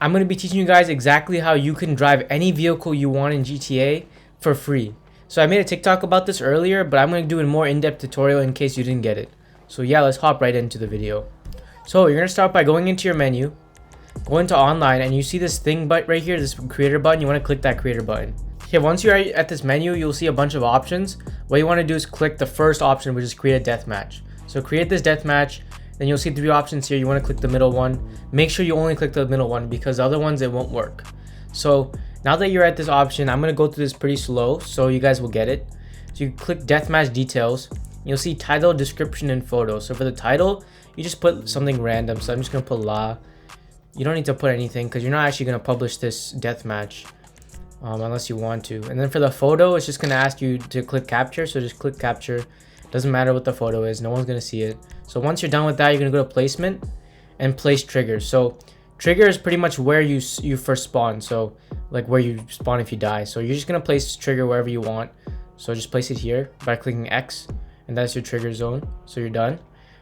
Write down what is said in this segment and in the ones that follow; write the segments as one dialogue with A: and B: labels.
A: I'm going to be teaching you guys exactly how you can drive any vehicle you want in GTA for free. So I made a TikTok about this earlier, but I'm going to do a more in-depth tutorial in case you didn't get it. So yeah, let's hop right into the video. So you're going to start by going into your menu, go into online, and you see this thing but right here, this creator button. You want to click that creator button. Okay, once you're at this menu, you'll see a bunch of options. What you want to do is click the first option, which is create a deathmatch. So create this deathmatch. Then you'll see 3 options here. You want to click the middle one. Make sure you only click the middle one because the other ones, it won't work. So now that you're at this option, I'm going to go through this pretty slow so you guys will get it. So you click deathmatch details. You'll see title, description, and photo. So for the title, you just put something random. So I'm just going to put La. You don't need to put anything because you're not actually going to publish this deathmatch unless you want to. And then for the photo, it's just going to ask you to click capture. So just click capture. Doesn't matter what the photo is, no one's gonna see it. So once you're done with that, you're gonna go to placement and place triggers. So trigger is pretty much where you first spawn, so like where you spawn if you die. So you're just gonna place trigger wherever you want. So just place it here by clicking X, and that's your trigger zone. So you're done.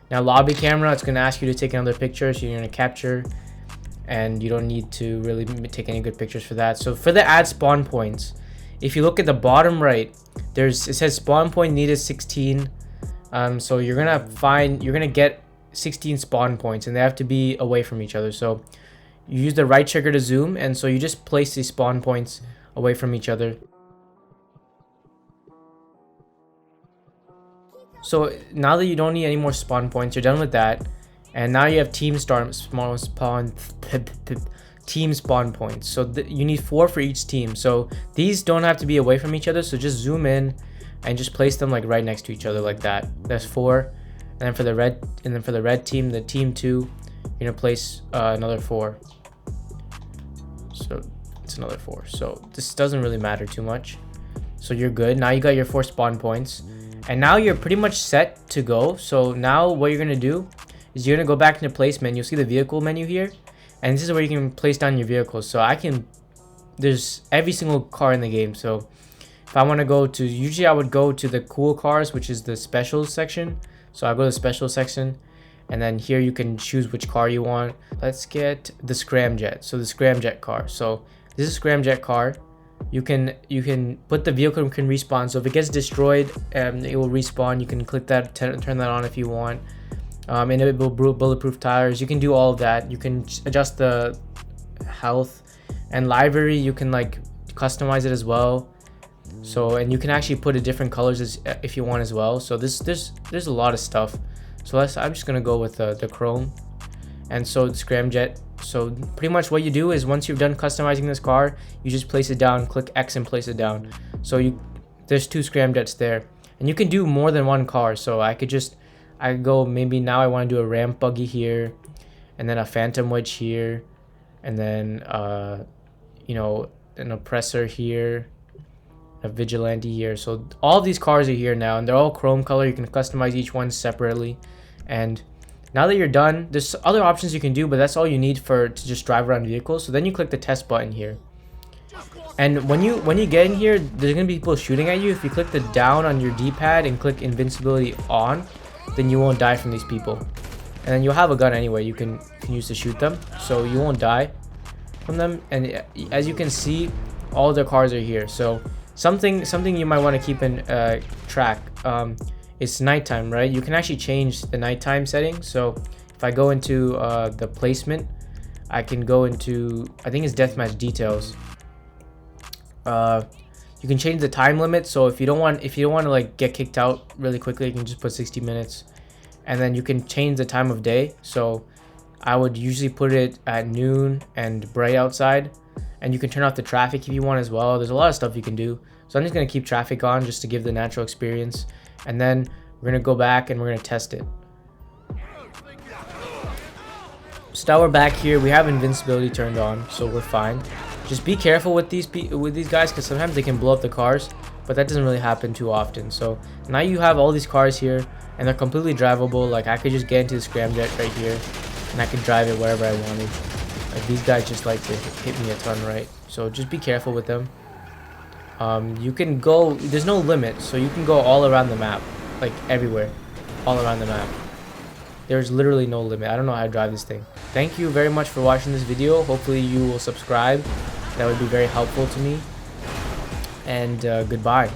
A: Now lobby camera, it's gonna ask you to take another picture, so you're gonna capture, and you don't need to really take any good pictures for that. So for the add spawn points, if you look at the bottom right, it says spawn point needed 16. So you're gonna get 16 spawn points, and they have to be away from each other. So you use the right trigger to zoom, and so you just place these spawn points away from each other. So now that you don't need any more spawn points, you're done with that, and now you have team spawn points. So you need 4 for each team. So these don't have to be away from each other. So just zoom in and just place them like right next to each other like that. That's 4. And then for the red team, the team 2, you're gonna place another 4. So it's another 4. So this doesn't really matter too much. So you're good. Now you got your 4 spawn points, and now you're pretty much set to go. So now what you're gonna do is you're gonna go back into placement. You'll see the vehicle menu here, and this is where you can place down your vehicles. So there's every single car in the game. So if I want to go to, usually I would go to the cool cars, which is the specials section. So I'll go to the special section, and then here you can choose which car you want. Let's get the Scramjet. So the Scramjet car. So this is Scramjet car. You can put the vehicle can respawn. So if it gets destroyed, it will respawn. You can click that, turn that on if you want. Enable bulletproof tires. You can do all of that. You can adjust the health and livery. You can like customize it as well. So, and you can actually put it different colors if you want as well. So there's a lot of stuff. So I'm just gonna go with the chrome, and so the Scramjet. So pretty much what you do is once you've done customizing this car, you just place it down, click X and place it down. So there's 2 Scramjets there, and you can do more than one car. So I could go, maybe now I want to do a ramp buggy here, and then a phantom wedge here, and then an oppressor here, a vigilante here. So all of these cars are here now, and they're all chrome color. You can customize each one separately. And now that you're done, there's other options you can do, but that's all you need to just drive around vehicles. So then you click the test button here, and when you get in here, there's gonna be people shooting at you. If you click the down on your D-pad and click invincibility on, then you won't die from these people, and then you'll have a gun anyway you can use to shoot them, so you won't die from them. And as you can see, all the cars are here. So something you might want to keep in track, it's nighttime, right? You can actually change the nighttime setting. So if I go into the placement, I can go into, I think it's deathmatch details. You can change the time limit. So if you don't want to like get kicked out really quickly, you can just put 60 minutes, and then you can change the time of day. So I would usually put it at noon and bright outside, and you can turn off the traffic if you want as well. There's a lot of stuff you can do. So I'm just going to keep traffic on just to give the natural experience, and then we're going to go back and we're going to test it. So now we're back here. We have invincibility turned on, so we're fine. Just be careful with these guys, because sometimes they can blow up the cars, but that doesn't really happen too often. So now you have all these cars here, and they're completely drivable. Like I could just get into the Scramjet right here, and I could drive it wherever I wanted. Like these guys just like to hit me a ton, right? So just be careful with them. You can go, there's no limit, so you can go all around the map, like everywhere, all around the map. There's literally no limit. I don't know how to drive this thing. Thank you very much for watching this video. Hopefully you will subscribe. That would be very helpful to me. And goodbye.